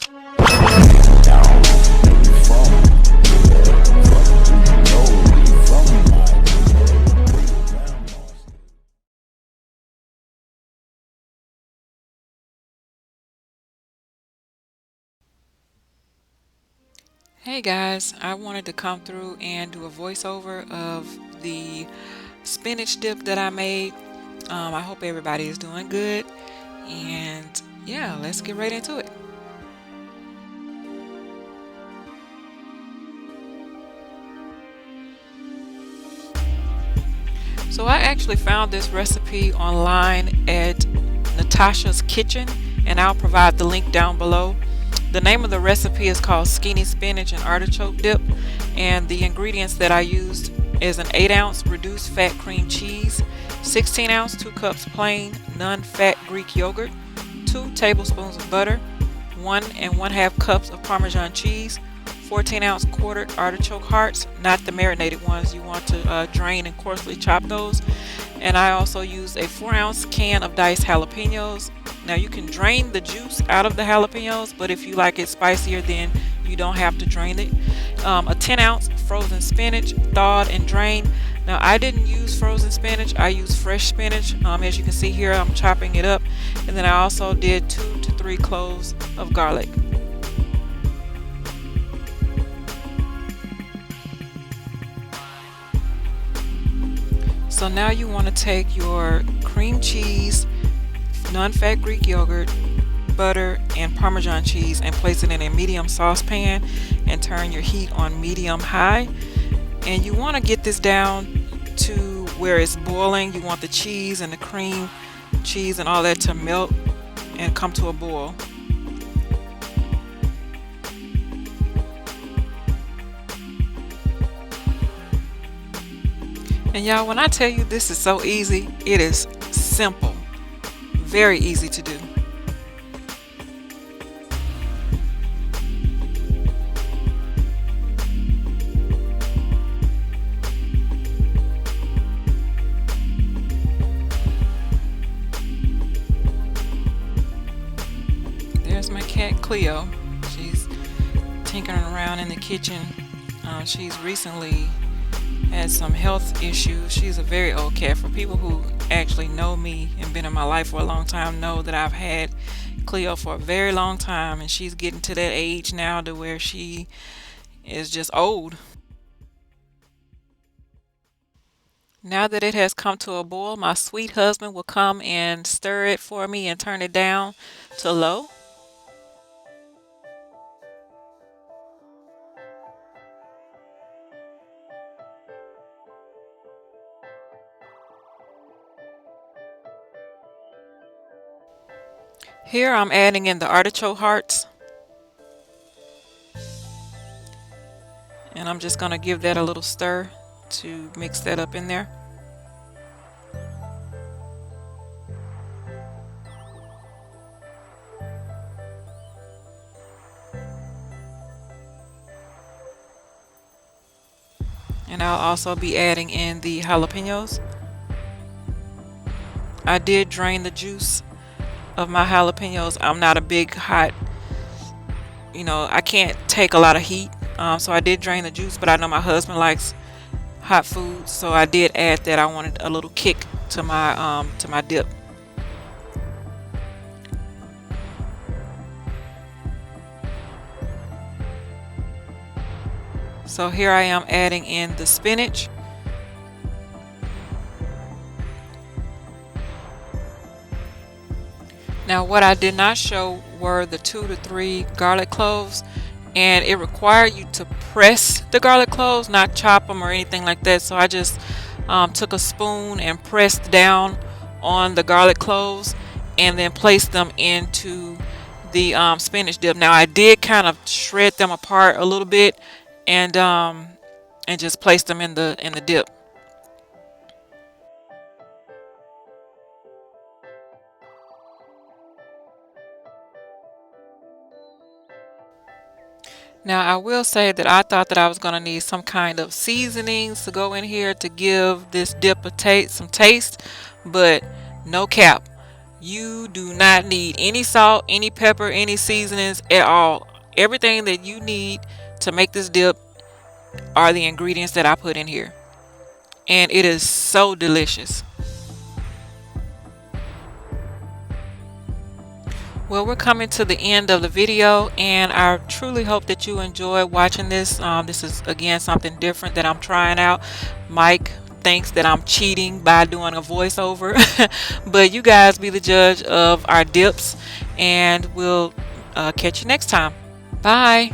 Hey guys, I wanted to come through and do a voiceover of the spinach dip that I made. I hope everybody is doing good, and yeah, let's get right into it. So I actually found this recipe online at Natasha's Kitchen, and I'll provide the link down below. The name of the recipe is called Skinny Spinach and Artichoke Dip, and the ingredients that I used is an 8-ounce reduced fat cream cheese, 16-ounce 2 cups plain non-fat Greek yogurt, 2 tablespoons of butter, 1 1/2 cups of Parmesan cheese, 14-ounce quartered artichoke hearts, not the marinated ones. You want to drain and coarsely chop those. And I also used a 4-ounce can of diced jalapeños. Now you can drain the juice out of the jalapeños, but if you like it spicier, then you don't have to drain it. A 10-ounce frozen spinach, thawed and drained. Now I didn't use frozen spinach, I used fresh spinach. As you can see here, I'm chopping it up. And then I also did 2 to 3 cloves of garlic. So now you want to take your cream cheese, non-fat Greek yogurt, butter, and Parmesan cheese and place it in a medium saucepan and turn your heat on medium high. And you want to get this down to where it's boiling. You want the cheese and the cream cheese and all that to melt and come to a boil. And y'all, when I tell you this is so easy, it is simple. Very easy to do. There's my cat Cleo. She's tinkering around in the kitchen. She's recently had some health issues. She's a very old cat. For people who actually know me and been in my life for a long time, know that I've had Cleo for a very long time, and she's getting to that age now to where she is just old. Now that it has come to a boil, my sweet husband will come and stir it for me and turn it down to low. Here I'm adding in the artichoke hearts, and I'm just going to give that a little stir to mix that up in there. And I'll also be adding in the jalapenos. I did drain the juice of my jalapenos. I'm not a big hot, I can't take a lot of heat. So I did drain the juice, but I know my husband likes hot food, so I did add that. I wanted a little kick to my dip. So here I am adding in the spinach. Now what I did not show were the 2 to 3 garlic cloves, and it required you to press the garlic cloves, not chop them or anything like that. So I just took a spoon and pressed down on the garlic cloves and then placed them into the spinach dip. Now I did kind of shred them apart a little bit and just placed them in the dip. Now I will say that I thought that I was going to need some kind of seasonings to go in here to give this dip some taste, but no cap. You do not need any salt, any pepper, any seasonings at all. Everything that you need to make this dip are the ingredients that I put in here. And it is so delicious. Well, we're coming to the end of the video, and I truly hope that you enjoy watching this. This is, again, something different that I'm trying out. Mike thinks that I'm cheating by doing a voiceover, but you guys be the judge of our dips, and we'll catch you next time. Bye.